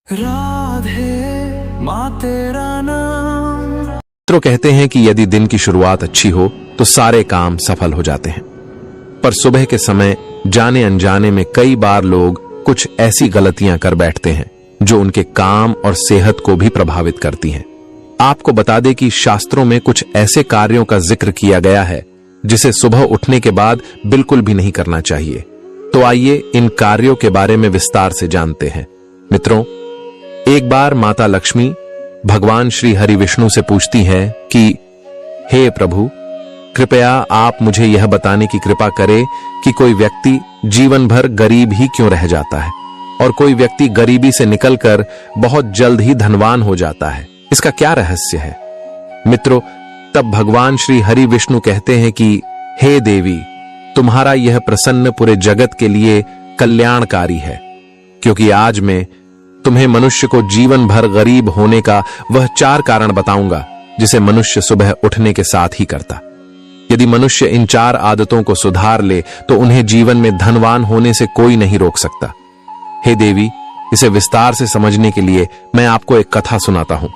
राधे माँ तेरा नाम। मित्रों कहते हैं कि यदि दिन की शुरुआत अच्छी हो तो सारे काम सफल हो जाते हैं, पर सुबह के समय जाने अनजाने में कई बार लोग कुछ ऐसी गलतियां कर बैठते हैं जो उनके काम और सेहत को भी प्रभावित करती हैं। आपको बता दें कि शास्त्रों में कुछ ऐसे कार्यों का जिक्र किया गया है जिसे सुबह उठने के बाद बिल्कुल भी नहीं करना चाहिए। तो आइए इन कार्यों के बारे में विस्तार से जानते हैं। मित्रों, एक बार माता लक्ष्मी भगवान श्री हरि विष्णु से पूछती हैं कि हे प्रभु, कृपया आप मुझे यह बताने की कृपा करें कि कोई व्यक्ति जीवन भर गरीब ही क्यों रह जाता है और कोई व्यक्ति गरीबी से निकलकर बहुत जल्द ही धनवान हो जाता है। इसका क्या रहस्य है? मित्रों, तब भगवान श्री हरि विष्णु कहते हैं कि हे देवी, तुम्हारा यह प्रसन्न पूरे जगत के लिए कल्याणकारी है, क्योंकि आज मैं तुम्हें मनुष्य को जीवन भर गरीब होने का वह 4 कारण बताऊंगा जिसे मनुष्य सुबह उठने के साथ ही करता। यदि मनुष्य इन 4 आदतों को सुधार ले तो उन्हें जीवन में धनवान होने से कोई नहीं रोक सकता। हे देवी, इसे विस्तार से समझने के लिए मैं आपको एक कथा सुनाता हूं,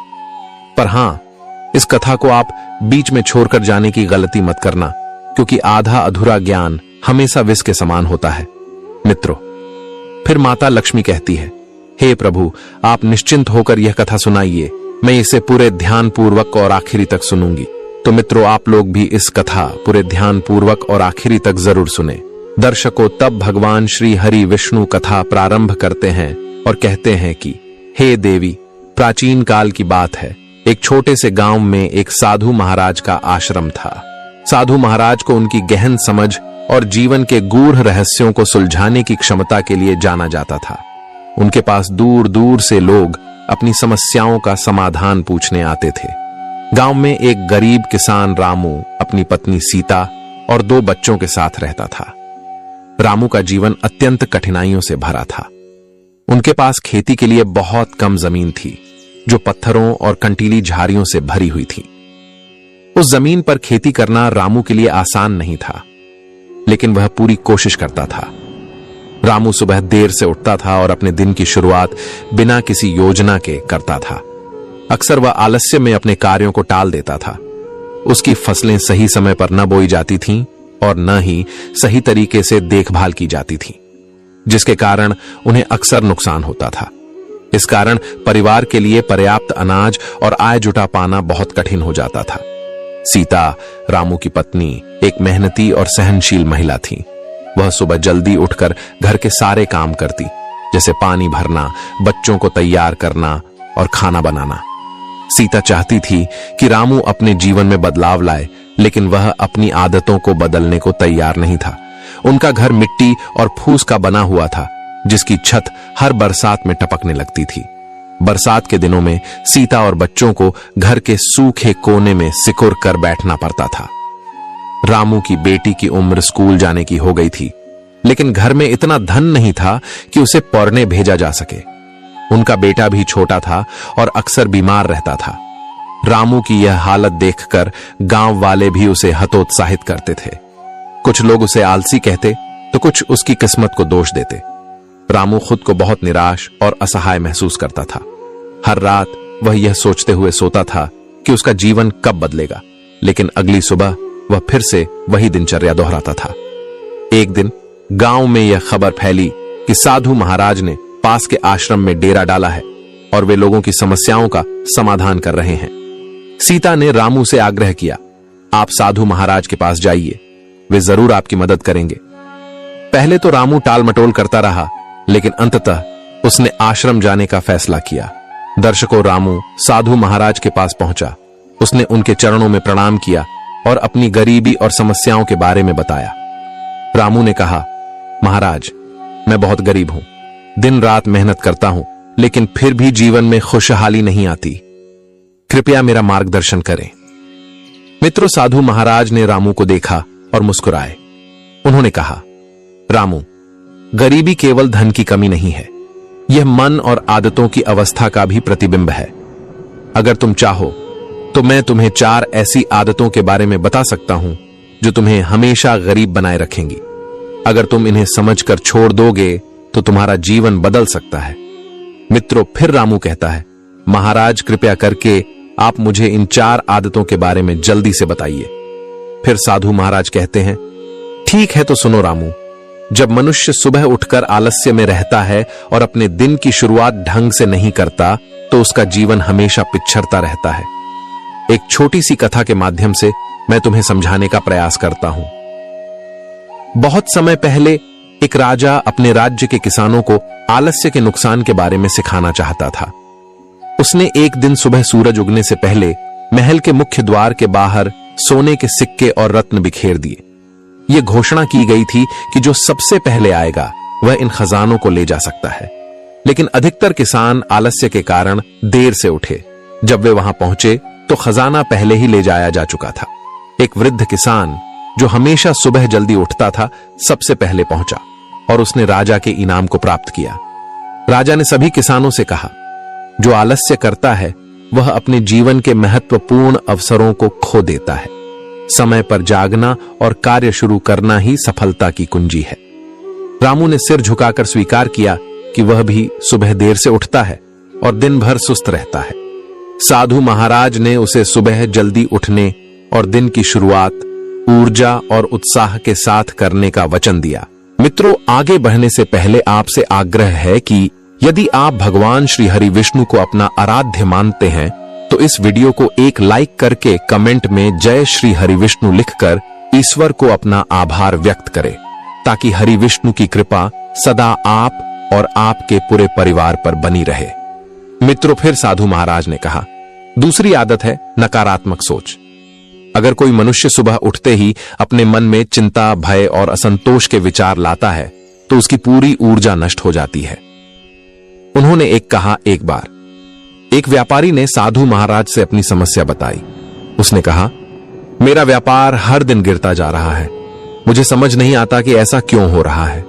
पर हां, इस कथा को आप बीच में छोड़कर जाने की गलती मत करना, क्योंकि आधा अधूरा ज्ञान हमेशा विष के समान होता है। मित्रों, फिर माता लक्ष्मी कहती है, हे प्रभु, आप निश्चिंत होकर यह कथा सुनाइए, मैं इसे पूरे ध्यान पूर्वक और आखिरी तक सुनूंगी। तो मित्रों, आप लोग भी इस कथा पूरे ध्यान पूर्वक और आखिरी तक जरूर सुने। दर्शकों, तब भगवान श्री हरि विष्णु कथा प्रारंभ करते हैं और कहते हैं कि हे देवी, प्राचीन काल की बात है। एक छोटे से गांव में एक साधु महाराज का आश्रम था। साधु महाराज को उनकी गहन समझ और जीवन के गूढ़ रहस्यों को सुलझाने की क्षमता के लिए जाना जाता था। उनके पास दूर दूर से लोग अपनी समस्याओं का समाधान पूछने आते थे। गांव में एक गरीब किसान रामू अपनी पत्नी सीता और 2 बच्चों के साथ रहता था। रामू का जीवन अत्यंत कठिनाइयों से भरा था। उनके पास खेती के लिए बहुत कम जमीन थी, जो पत्थरों और कंटीली झाड़ियों से भरी हुई थी। उस जमीन पर खेती करना रामू के लिए आसान नहीं था, लेकिन वह पूरी कोशिश करता था। रामू सुबह देर से उठता था और अपने दिन की शुरुआत बिना किसी योजना के करता था। अक्सर वह आलस्य में अपने कार्यों को टाल देता था। उसकी फसलें सही समय पर न बोई जाती थीं और न ही सही तरीके से देखभाल की जाती थी, जिसके कारण उन्हें अक्सर नुकसान होता था। इस कारण परिवार के लिए पर्याप्त अनाज और आय जुटा पाना बहुत कठिन हो जाता था। सीता, रामू की पत्नी, एक मेहनती और सहनशील महिला थी। वह सुबह जल्दी उठकर घर के सारे काम करती, जैसे पानी भरना, बच्चों को तैयार करना और खाना बनाना। सीता चाहती थी कि रामू अपने जीवन में बदलाव लाए, लेकिन वह अपनी आदतों को बदलने को तैयार नहीं था। उनका घर मिट्टी और फूस का बना हुआ था, जिसकी छत हर बरसात में टपकने लगती थी। बरसात के दिनों में सीता और बच्चों को घर के सूखे कोने में सिकुड़ कर बैठना पड़ता था। रामू की बेटी की उम्र स्कूल जाने की हो गई थी, लेकिन घर में इतना धन नहीं था कि उसे पढ़ने भेजा जा सके। उनका बेटा भी छोटा था और अक्सर बीमार रहता था। रामू की यह हालत देखकर गांव वाले भी उसे हतोत्साहित करते थे। कुछ लोग उसे आलसी कहते तो कुछ उसकी किस्मत को दोष देते। रामू खुद को बहुत निराश और असहाय महसूस करता था। हर रात वह यह सोचते हुए सोता था कि उसका जीवन कब बदलेगा, लेकिन अगली सुबह वह फिर से वही दिनचर्या दोहराता था। एक दिन गांव में यह खबर फैली कि साधु महाराज ने पास के आश्रम में डेरा डाला है और वे लोगों की समस्याओं का समाधान कर रहे हैं। सीता ने रामू से आग्रह किया, आप साधु महाराज के पास जाइए, वे जरूर आपकी मदद करेंगे। पहले तो रामू टाल मटोल करता रहा, लेकिन अंततः उसने आश्रम जाने का फैसला किया। दर्शकों, रामू साधु महाराज के पास पहुंचा। उसने उनके चरणों में प्रणाम किया और अपनी गरीबी और समस्याओं के बारे में बताया। रामू ने कहा, महाराज, मैं बहुत गरीब हूं, दिन रात मेहनत करता हूं, लेकिन फिर भी जीवन में खुशहाली नहीं आती। कृपया मेरा मार्गदर्शन करें। मित्रों, साधु महाराज ने रामू को देखा और मुस्कुराए। उन्होंने कहा, रामू, गरीबी केवल धन की कमी नहीं है, यह मन और आदतों की अवस्था का भी प्रतिबिंब है। अगर तुम चाहो तो मैं तुम्हें 4 ऐसी आदतों के बारे में बता सकता हूं जो तुम्हें हमेशा गरीब बनाए रखेंगी। अगर तुम इन्हें समझकर छोड़ दोगे तो तुम्हारा जीवन बदल सकता है। मित्रों, फिर रामू कहता है, महाराज कृपया करके आप मुझे इन 4 आदतों के बारे में जल्दी से बताइए। फिर साधु महाराज कहते हैं, ठीक है तो सुनो रामू, जब मनुष्य सुबह उठकर आलस्य में रहता है और अपने दिन की शुरुआत ढंग से नहीं करता तो उसका जीवन हमेशा पिछड़ता रहता है। एक छोटी सी कथा के माध्यम से मैं तुम्हें समझाने का प्रयास करता हूं। बहुत समय पहले एक राजा अपने राज्य के किसानों को आलस्य के नुकसान के बारे में सिखाना चाहता था। उसने एक दिन सुबह सूरज उगने से पहले महल के मुख्य द्वार के बाहर सोने के सिक्के और रत्न बिखेर दिए। यह घोषणा की गई थी कि जो सबसे पहले आएगा वह इन खजानों को ले जा सकता है। लेकिन अधिकतर किसान आलस्य के कारण देर से उठे। जब वे वहां पहुंचे तो खजाना पहले ही ले जाया जा चुका था। एक वृद्ध किसान जो हमेशा सुबह जल्दी उठता था, सबसे पहले पहुंचा और उसने राजा के इनाम को प्राप्त किया। राजा ने सभी किसानों से कहा, जो आलस्य करता है वह अपने जीवन के महत्वपूर्ण अवसरों को खो देता है। समय पर जागना और कार्य शुरू करना ही सफलता की कुंजी है। रामू ने सिर झुकाकर स्वीकार किया कि वह भी सुबह देर से उठता है और दिन भर सुस्त रहता है। साधु महाराज ने उसे सुबह जल्दी उठने और दिन की शुरुआत ऊर्जा और उत्साह के साथ करने का वचन दिया। मित्रों, आगे बढ़ने से पहले आपसे आग्रह है कि यदि आप भगवान श्री हरि विष्णु को अपना आराध्य मानते हैं तो इस वीडियो को एक लाइक करके कमेंट में जय श्री हरि विष्णु लिखकर ईश्वर को अपना आभार व्यक्त करें, ताकि हरि विष्णु की कृपा सदा आप और आपके पूरे परिवार पर बनी रहे। मित्रों, फिर साधु महाराज ने कहा, दूसरी आदत है नकारात्मक सोच। अगर कोई मनुष्य सुबह उठते ही अपने मन में चिंता, भय और असंतोष के विचार लाता है तो उसकी पूरी ऊर्जा नष्ट हो जाती है। उन्होंने एक बार एक व्यापारी ने साधु महाराज से अपनी समस्या बताई। उसने कहा, मेरा व्यापार हर दिन गिरता जा रहा है, मुझे समझ नहीं आता कि ऐसा क्यों हो रहा है।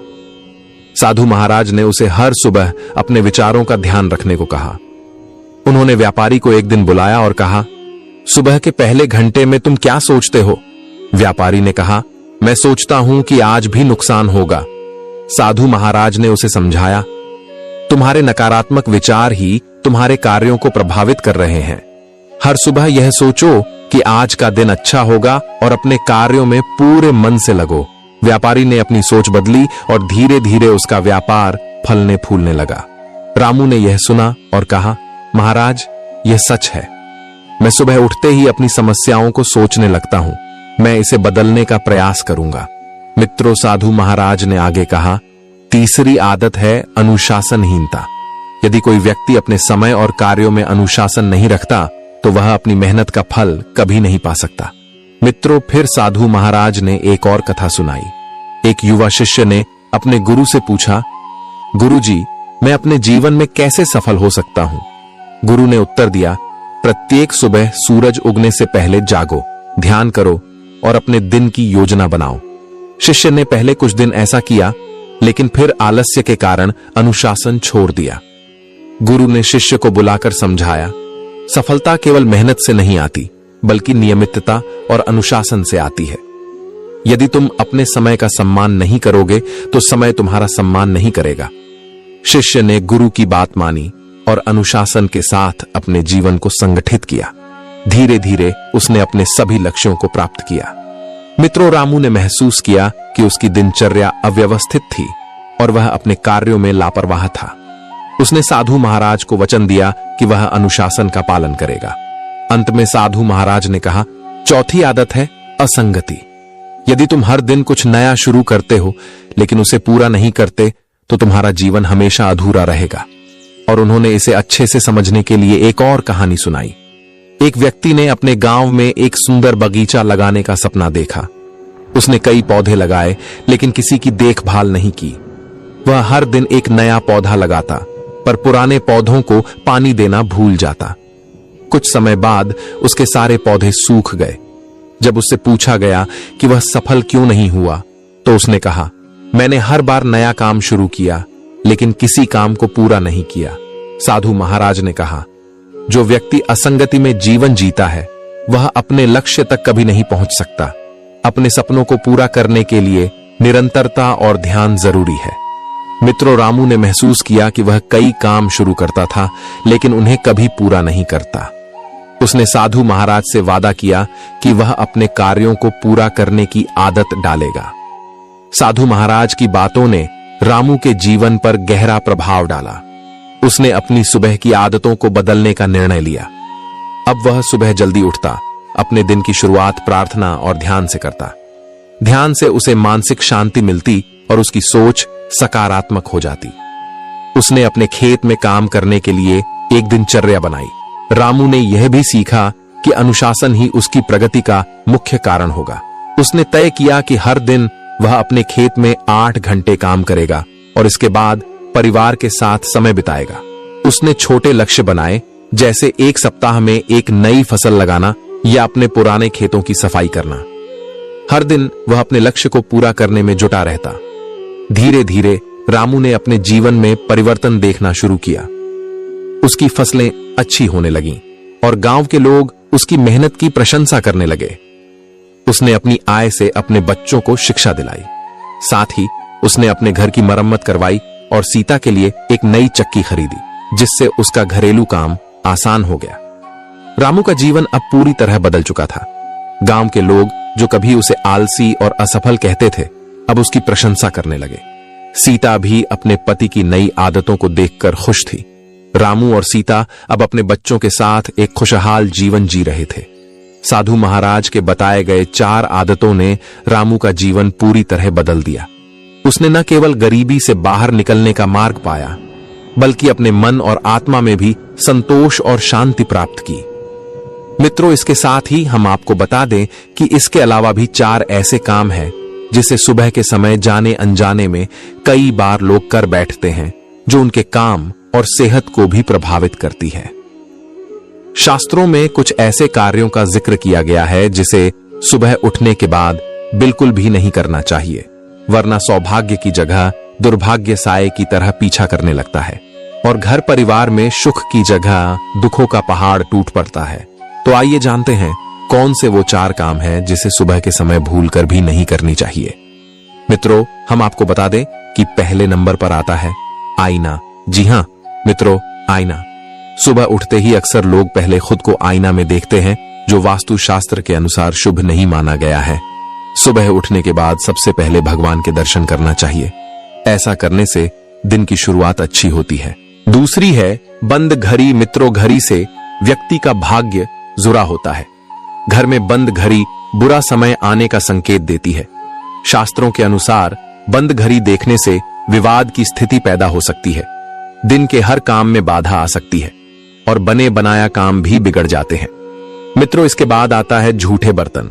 साधु महाराज ने उसे हर सुबह अपने विचारों का ध्यान रखने को कहा। उन्होंने व्यापारी को एक दिन बुलाया और कहा, सुबह के पहले घंटे में तुम क्या सोचते हो? व्यापारी ने कहा, मैं सोचता हूं कि आज भी नुकसान होगा। साधु महाराज ने उसे समझाया, तुम्हारे नकारात्मक विचार ही तुम्हारे कार्यों को प्रभावित कर रहे हैं। हर सुबह यह सोचो कि आज का दिन अच्छा होगा और अपने कार्यों में पूरे मन से लगो। व्यापारी ने अपनी सोच बदली और धीरे धीरे उसका व्यापार फलने फूलने लगा। रामू ने यह सुना और कहा, महाराज, यह सच है। मैं सुबह उठते ही अपनी समस्याओं को सोचने लगता हूं। मैं इसे बदलने का प्रयास करूंगा। मित्रों, साधु महाराज ने आगे कहा, तीसरी आदत है अनुशासनहीनता। यदि कोई व्यक्ति अपने समय और कार्यों में अनुशासन नहीं रखता तो वह अपनी मेहनत का फल कभी नहीं पा सकता। मित्रों, फिर साधु महाराज ने एक और कथा सुनाई। एक युवा शिष्य ने अपने गुरु से पूछा, गुरुजी, मैं अपने जीवन में कैसे सफल हो सकता हूं? गुरु ने उत्तर दिया, प्रत्येक सुबह सूरज उगने से पहले जागो, ध्यान करो और अपने दिन की योजना बनाओ। शिष्य ने पहले कुछ दिन ऐसा किया, लेकिन फिर आलस्य के कारण अनुशासन छोड़ दिया। गुरु ने शिष्य को बुलाकर समझाया, सफलता केवल मेहनत से नहीं आती, बल्कि नियमितता और अनुशासन से आती है। यदि तुम अपने समय का सम्मान नहीं करोगे तो समय तुम्हारा सम्मान नहीं करेगा। शिष्य ने गुरु की बात मानी और अनुशासन के साथ अपने जीवन को संगठित किया। धीरे धीरे उसने अपने सभी लक्ष्यों को प्राप्त किया। मित्रों, रामू ने महसूस किया कि उसकी दिनचर्या अव्यवस्थित थी और वह अपने कार्यों में लापरवाह था। उसने साधु महाराज को वचन दिया कि वह अनुशासन का पालन करेगा। अंत में साधु महाराज ने कहा, चौथी आदत है असंगति। यदि तुम हर दिन कुछ नया शुरू करते हो लेकिन उसे पूरा नहीं करते तो तुम्हारा जीवन हमेशा अधूरा रहेगा। और उन्होंने इसे अच्छे से समझने के लिए एक और कहानी सुनाई। एक व्यक्ति ने अपने गांव में एक सुंदर बगीचा लगाने का सपना देखा। उसने कई पौधे लगाए लेकिन किसी की देखभाल नहीं की। वह हर दिन एक नया पौधा लगाता पर पुराने पौधों को पानी देना भूल जाता। कुछ समय बाद उसके सारे पौधे सूख गए। जब उससे पूछा गया कि वह सफल क्यों नहीं हुआ तो उसने कहा, मैंने हर बार नया काम शुरू किया लेकिन किसी काम को पूरा नहीं किया। साधु महाराज ने कहा, जो व्यक्ति असंगति में जीवन जीता है वह अपने लक्ष्य तक कभी नहीं पहुंच सकता। अपने सपनों को पूरा करने के लिए निरंतरता और ध्यान जरूरी है। मित्रों, रामू ने महसूस किया कि वह कई काम शुरू करता था लेकिन उन्हें कभी पूरा नहीं करता। उसने साधु महाराज से वादा किया कि वह अपने कार्यों को पूरा करने की आदत डालेगा। साधु महाराज की बातों ने रामू के जीवन पर गहरा प्रभाव डाला। उसने अपनी सुबह की आदतों को बदलने का निर्णय लिया। अब वह सुबह जल्दी उठता, अपने दिन की शुरुआत प्रार्थना और ध्यान से करता। ध्यान से उसे मानसिक शांति मिलती और उसकी सोच सकारात्मक हो जाती। उसने अपने खेत में काम करने के लिए एक दिनचर्या बनाई। रामू ने यह भी सीखा कि अनुशासन ही उसकी प्रगति का मुख्य कारण होगा। उसने तय किया कि हर दिन वह अपने खेत में 8 घंटे काम करेगा और इसके बाद परिवार के साथ समय बिताएगा। उसने छोटे लक्ष्य बनाए, जैसे एक सप्ताह में एक नई फसल लगाना या अपने पुराने खेतों की सफाई करना। हर दिन वह अपने लक्ष्य को पूरा करने में जुटा रहता। धीरे धीरे रामू ने अपने जीवन में परिवर्तन देखना शुरू किया। उसकी फसलें अच्छी होने लगीं और गांव के लोग उसकी मेहनत की प्रशंसा करने लगे। उसने अपनी आय से अपने बच्चों को शिक्षा दिलाई। साथ ही उसने अपने घर की मरम्मत करवाई और सीता के लिए एक नई चक्की खरीदी, जिससे उसका घरेलू काम आसान हो गया। रामू का जीवन अब पूरी तरह बदल चुका था। गांव के लोग जो कभी उसे आलसी और असफल कहते थे, अब उसकी प्रशंसा करने लगे। सीता भी अपने पति की नई आदतों को देखकर खुश थी। रामू और सीता अब अपने बच्चों के साथ एक खुशहाल जीवन जी रहे थे। साधु महाराज के बताए गए 4 आदतों ने रामू का जीवन पूरी तरह बदल दिया। उसने न केवल गरीबी से बाहर निकलने का मार्ग पाया, बल्कि अपने मन और आत्मा में भी संतोष और शांति प्राप्त की। मित्रों, इसके साथ ही हम आपको बता दें कि इसके अलावा भी 4 ऐसे काम हैं जिसे सुबह के समय जाने अनजाने में कई बार लोग कर बैठते हैं, जो उनके काम और सेहत को भी प्रभावित करती है। शास्त्रों में कुछ ऐसे कार्यों का जिक्र किया गया है जिसे सुबह उठने के बाद बिल्कुल भी नहीं करना चाहिए, वरना सौभाग्य की जगह दुर्भाग्य साए की तरह पीछा करने लगता है और घर परिवार में सुख की जगह दुखों का पहाड़ टूट पड़ता है। तो आइए जानते हैं कौन से वो 4 काम हैं जिसे सुबह के समय भूलकर भी नहीं करनी चाहिए। मित्रों, हम आपको बता दें कि पहले नंबर पर आता है आईना। जी हां मित्रों, आईना। सुबह उठते ही अक्सर लोग पहले खुद को आईना में देखते हैं, जो वास्तु शास्त्र के अनुसार शुभ नहीं माना गया है। सुबह उठने के बाद सबसे पहले भगवान के दर्शन करना चाहिए। ऐसा करने से दिन की शुरुआत अच्छी होती है। दूसरी है बंद घड़ी। मित्रों, घड़ी से व्यक्ति का भाग्य जुड़ा होता है। घर में बंद घड़ी बुरा समय आने का संकेत देती है। शास्त्रों के अनुसार बंद घड़ी देखने से विवाद की स्थिति पैदा हो सकती है, दिन के हर काम में बाधा आ सकती है और बने बनाया काम भी बिगड़ जाते हैं। मित्रों, इसके बाद आता है झूठे बर्तन।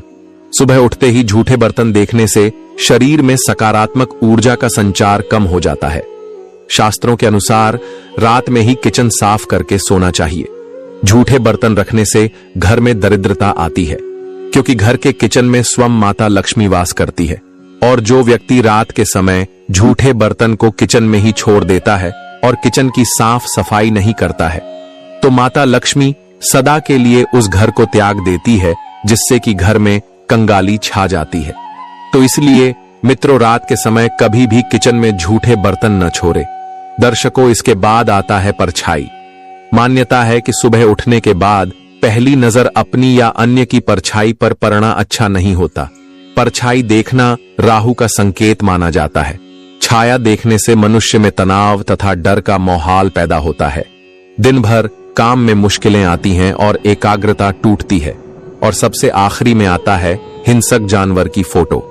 सुबह उठते ही झूठे बर्तन देखने से शरीर में सकारात्मक ऊर्जा का संचार कम हो जाता है। शास्त्रों के अनुसार रात में ही किचन साफ करके सोना चाहिए। झूठे बर्तन रखने से घर में दरिद्रता आती है, क्योंकि घर के किचन में स्वयं माता लक्ष्मी वास करती है और जो व्यक्ति रात के समय झूठे बर्तन को किचन में ही छोड़ देता है और किचन की साफ सफाई नहीं करता है, तो माता लक्ष्मी सदा के लिए उस घर को त्याग देती है, जिससे कि घर में कंगाली छा जाती है। तो इसलिए मित्रों, रात के समय कभी भी किचन में झूठे बर्तन न छोड़े। दर्शकों, इसके बाद आता है परछाई। मान्यता है कि सुबह उठने के बाद पहली नजर अपनी या अन्य की परछाई पर पड़ना अच्छा नहीं होता। परछाई देखना राहु का संकेत माना जाता है। छाया देखने से मनुष्य में तनाव तथा डर का माहौल पैदा होता है। दिन भर काम में मुश्किलें आती हैं और एकाग्रता टूटती है। और सबसे आखिरी में आता है हिंसक जानवर की फोटो।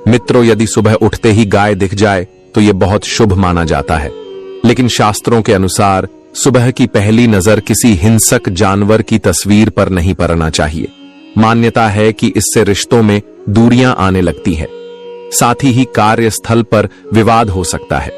मित्रों, यदि सुबह उठते ही गाय दिख जाए तो यह बहुत शुभ माना जाता है, लेकिन शास्त्रों के अनुसार सुबह की पहली नजर किसी हिंसक जानवर की तस्वीर पर नहीं पड़ना चाहिए। मान्यता है कि इससे रिश्तों में दूरियां आने लगती हैं, साथ ही कार्यस्थल पर विवाद हो सकता है।